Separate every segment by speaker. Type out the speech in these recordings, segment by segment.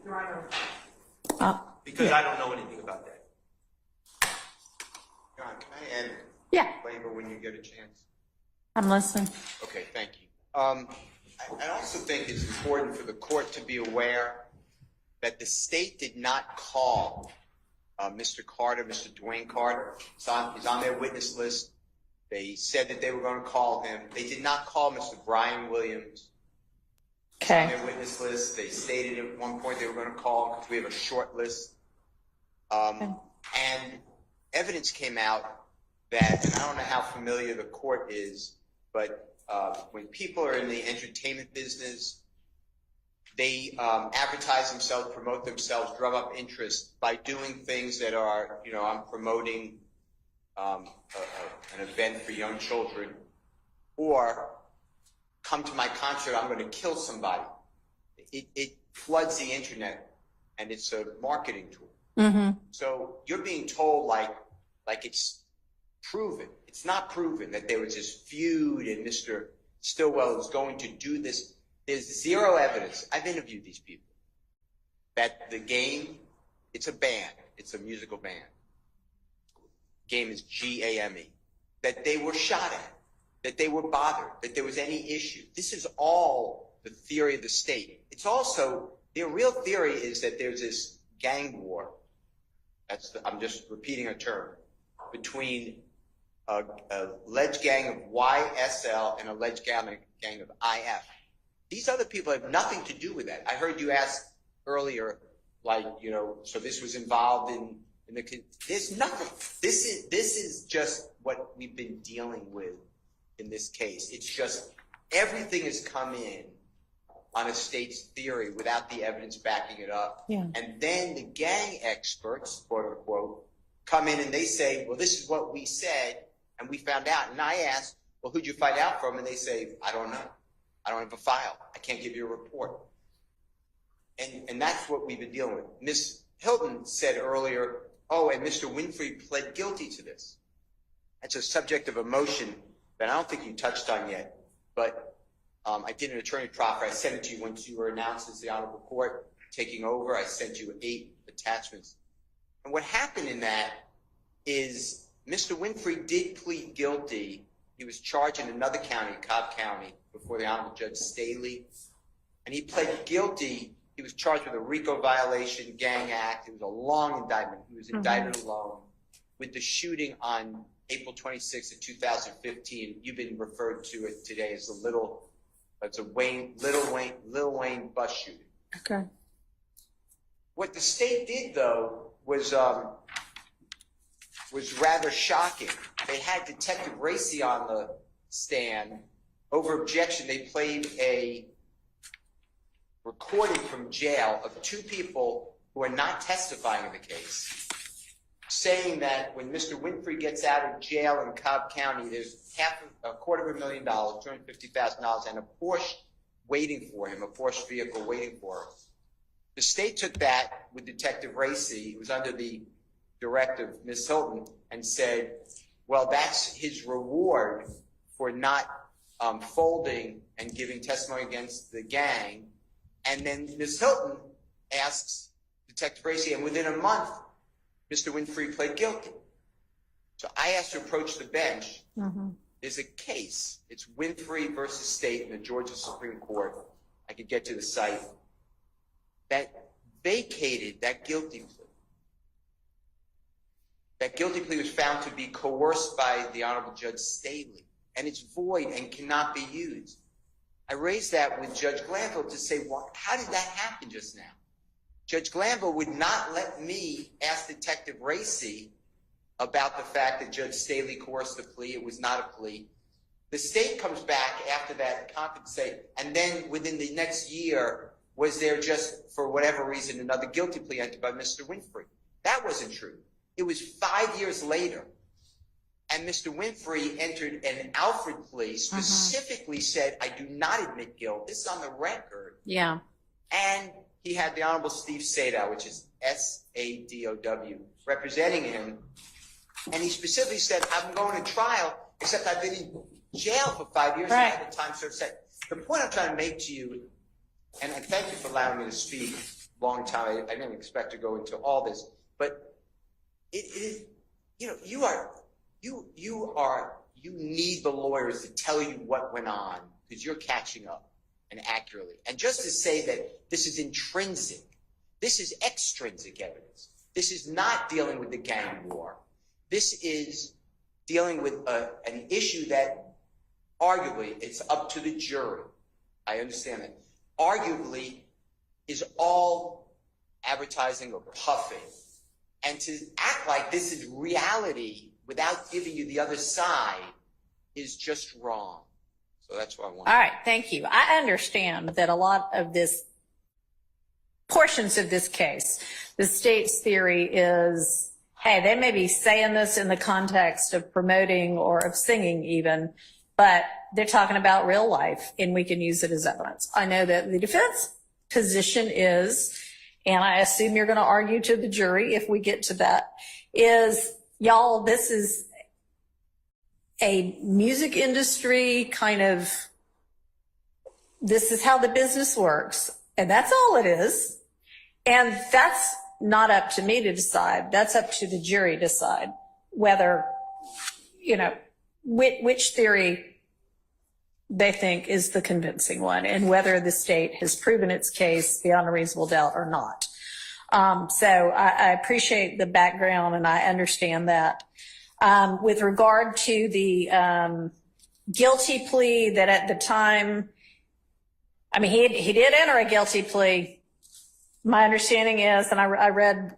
Speaker 1: Your Honor.
Speaker 2: Because I don't know anything about that.
Speaker 3: John, can I add
Speaker 4: Yeah,
Speaker 3: flavor when you get a chance?
Speaker 4: I'm listening.
Speaker 3: Okay, thank you. I also think it's important for the court to be aware that the state did not call Mr. Carter, Mr. Dwayne Carter. He's on their witness list. They said that they were going to call him. They did not call Mr. Brian Williams. He's on
Speaker 4: Okay.
Speaker 3: their witness list. They stated at one point they were going to call him because we have a short list. And evidence came out that, and I don't know how familiar the court is, but when people are in the entertainment business, they advertise themselves, promote themselves, drum up interest by doing things that are, I'm promoting an event for young children, or come to my concert, I'm going to kill somebody. It floods the internet, and it's a marketing tool.
Speaker 4: Mm-hmm.
Speaker 3: So you're being told like it's proven. It's not proven that there was this feud and Mr. Stillwell is going to do this. There's zero evidence. I've interviewed these people that the game, it's a band. It's a musical band. Game is GAME. That they were shot at, that they were bothered, that there was any issue. This is all the theory of the state. It's also, their real theory is that there's this gang war. I'm just repeating a term, between a alleged gang of YSL and a alleged gang of IF. These other people have nothing to do with that. I heard you ask earlier, so this was involved in the. There's nothing. This is just what we've been dealing with in this case. It's just everything has come in on a state's theory without the evidence backing it up.
Speaker 4: Yeah.
Speaker 3: And then the gang experts, quote unquote, come in and they say, well, this is what we said and we found out. And I asked, well, who'd you find out from? And they say, I don't know. I don't have a file. I can't give you a report. And that's what we've been dealing with. Ms. Hilton said earlier, oh, and Mr. Winfrey pled guilty to this. That's a subject of a motion that I don't think you touched on yet, but I did an attorney proffer. I sent it to you once you were announced as the Honorable Court taking over. I sent you 8 attachments. And what happened in that is Mr. Winfrey did plead guilty. He was charged in another county, Cobb County, before the Honorable Judge Staley. And he pled guilty. He was charged with a RICO violation, gang act. It was a long indictment. He was indicted alone with the shooting on April 26th of 2015. You've been referred to it today as Lil Wayne bus shooting.
Speaker 4: Okay.
Speaker 3: What the state did, though, was rather shocking. They had Detective Reese on the stand. Over objection, they played a recording from jail of 2 people who are not testifying in the case, saying that when Mr. Winfrey gets out of jail in Cobb County, there's $250,000, $250,000, and a Porsche waiting for him, a Porsche vehicle waiting for him. The state took that with Detective Reese. It was under the directive of Ms. Hilton, and said, well, that's his reward for not folding and giving testimony against the gang. And then Ms. Hilton asks Detective Reese, and within a month, Mr. Winfrey pled guilty. So I asked to approach the bench. There's a case. It's Winfrey versus State in the Georgia Supreme Court. I could get to the site. That vacated that guilty plea. That guilty plea was found to be coerced by the Honorable Judge Staley, and it's void and cannot be used. I raised that with Judge Glanville to say, well, how did that happen just now? Judge Glanville would not let me ask Detective Reese about the fact that Judge Staley coerced the plea. It was not a plea. The state comes back after that conference and say, and then within the next year, was there just, for whatever reason, another guilty plea entered by Mr. Winfrey? That wasn't true. It was 5 years later. And Mr. Winfrey entered an Alford plea, specifically said, I do not admit guilt. This is on the record.
Speaker 4: Yeah.
Speaker 3: And he had the Honorable Steve Sadow, which is S-A-D-O-W, representing him. And he specifically said, I'm going to trial, except I've been in jail for 5 years.
Speaker 4: Right.
Speaker 3: And the time served set. The point I'm trying to make to you, and I thank you for allowing me to speak, long time. I didn't expect to go into all this, but it is, you know, you need the lawyers to tell you what went on because you're catching up and accurately. And just to say that this is intrinsic, this is extrinsic evidence. This is not dealing with the gang war. This is dealing with an issue that arguably it's up to the jury. I understand that. Arguably is all advertising or puffing. And to act like this is reality without giving you the other side is just wrong. So that's what I want.
Speaker 1: All right, thank you. I understand that a lot of this, portions of this case, the state's theory is, hey, they may be saying this in the context of promoting or of singing even, but they're talking about real life and we can use it as evidence. I know that the defense position is, and I assume you're going to argue to the jury if we get to that, is, y'all, this is a music industry kind of, this is how the business works. And that's all it is. And that's not up to me to decide. That's up to the jury to decide whether, you know, which theory they think is the convincing one and whether the state has proven its case beyond a reasonable doubt or not. So I appreciate the background and I understand that. With regard to the guilty plea that at the time, I mean, he did enter a guilty plea. My understanding is, and I read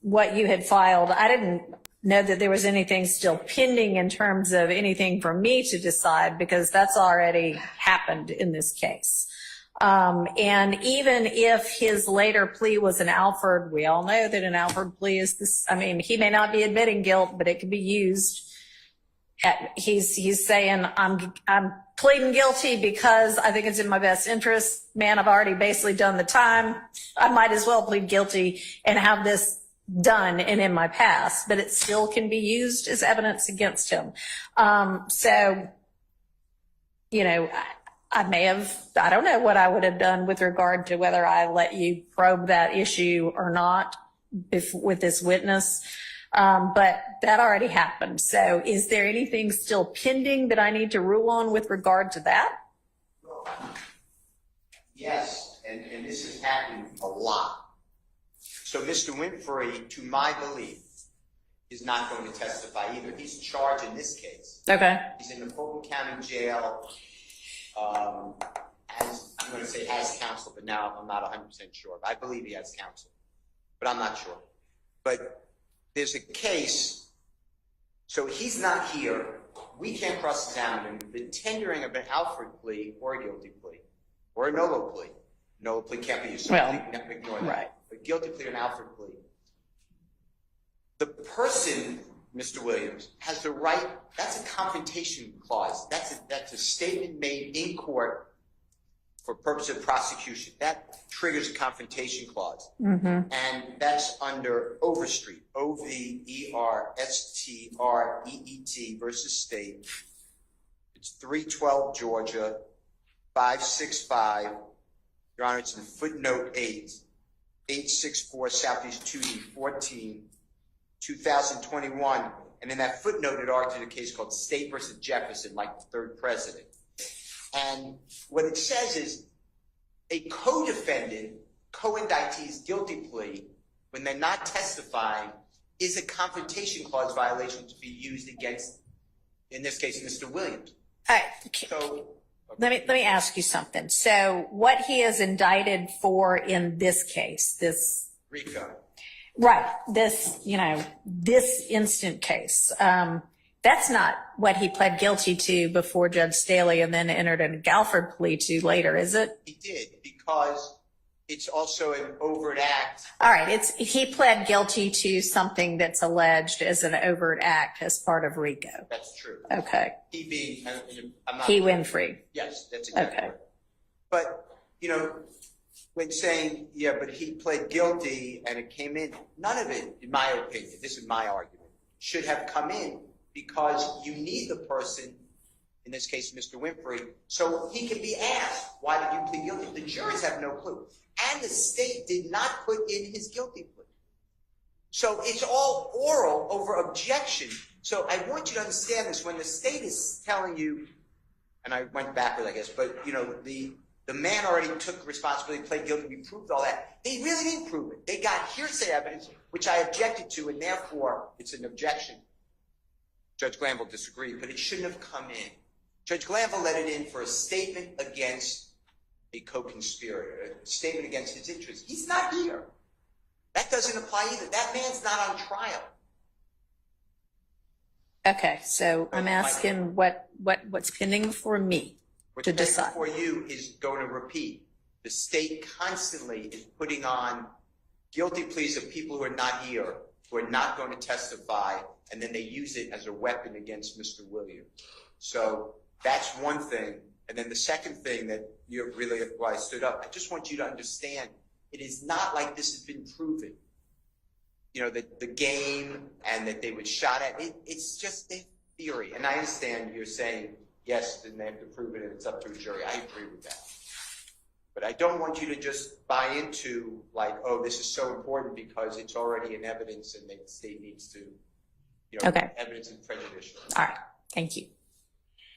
Speaker 1: what you had filed, I didn't know that there was anything still pending in terms of anything for me to decide because that's already happened in this case. And even if his later plea was an Alford, we all know that an Alford plea is this, I mean, he may not be admitting guilt, but it can be used. He's saying, I'm pleading guilty because I think it's in my best interest. Man, I've already basically done the time. I might as well plead guilty and have this done and in my past, but it still can be used as evidence against him. So, you know, I may have, I don't know what I would have done with regard to whether I let you probe that issue or not with this witness. But that already happened. So is there anything still pending that I need to rule on with regard to that?
Speaker 3: Yes, and this has happened a lot. So Mr. Winfrey, to my belief, is not going to testify either. He's charged in this case.
Speaker 1: Okay.
Speaker 3: He's in the Copeland County Jail. As I'm going to say has counsel, but now I'm not 100% sure. I believe he has counsel, but I'm not sure. But there's a case, so he's not here. We can't cross-examine him. The tendering of an Alford plea or a guilty plea or a NOLO plea. NOLO plea can't be used. So
Speaker 1: Well,
Speaker 3: ignore that.
Speaker 1: right.
Speaker 3: A guilty plea or an Alford plea. The person, Mr. Williams, has the right, that's a confrontation clause. That's a statement made in court for purpose of prosecution. That triggers a confrontation clause.
Speaker 1: Mm-hmm.
Speaker 3: And that's under Overstreet, O-V-E-R-S-T-R-E-E-T versus State. It's 312 Georgia, 565. Your Honor, it's in footnote 8, 864 Southeast 2D 14, 2021. And in that footnote, it argued a case called State versus Jefferson, like the third president. And what it says is a co-defendant, co-indictee's guilty plea, when they're not testifying, is a confrontation clause violation to be used against, in this case, Mr. Williams.
Speaker 1: All right.
Speaker 3: So
Speaker 1: Let me ask you something. So what he is indicted for in this case, this
Speaker 3: RICO.
Speaker 1: Right. This, you know, this instant case, that's not what he pled guilty to before Judge Staley and then entered a Alford plea to later, is it?
Speaker 3: He did, because it's also an overt act.
Speaker 1: All right. He pled guilty to something that's alleged as an overt act as part of RICO.
Speaker 3: That's true.
Speaker 1: Okay.
Speaker 3: He being, I'm not.
Speaker 1: He Winfrey.
Speaker 3: Yes, that's exactly
Speaker 1: Okay.
Speaker 3: right. But, you know, when saying, yeah, but he pled guilty and it came in, none of it, in my opinion, this is my argument, should have come in because you need the person, in this case, Mr. Winfrey, so he can be asked, why did you plead guilty? The jurors have no clue. and the state did not put in his guilty plea. So it's all oral over objection. So I want you to understand this. When the state is telling you, and I went backward, I guess, but you know, the man already took responsibility, pled guilty, we proved all that. They really didn't prove it. They got hearsay evidence, which I objected to, and therefore it's an objection. Judge Glanville disagreed, but it shouldn't have come in. Judge Glanville let it in for a statement against a co-conspirator, a statement against his interests. He's not here. That doesn't apply either. That man's not on trial.
Speaker 1: Okay, so I'm asking what's pending for me to decide.
Speaker 3: What's pending for you is going to repeat. The state constantly is putting on guilty pleas of people who are not here, who are not going to testify, and then they use it as a weapon against Mr. Williams. So that's one thing. And then the second thing that you're really why I stood up, I just want you to understand, it is not like this has been proven. You know, the game and that they were shot at, it's just a theory. And I understand you're saying, yes, then they have to prove it and it's up to a jury. I agree with that. But I don't want you to just buy into like, oh, this is so important because it's already in evidence and the state needs to, you know,
Speaker 1: okay.
Speaker 3: Evidence is prejudicial.
Speaker 1: All right. Thank you.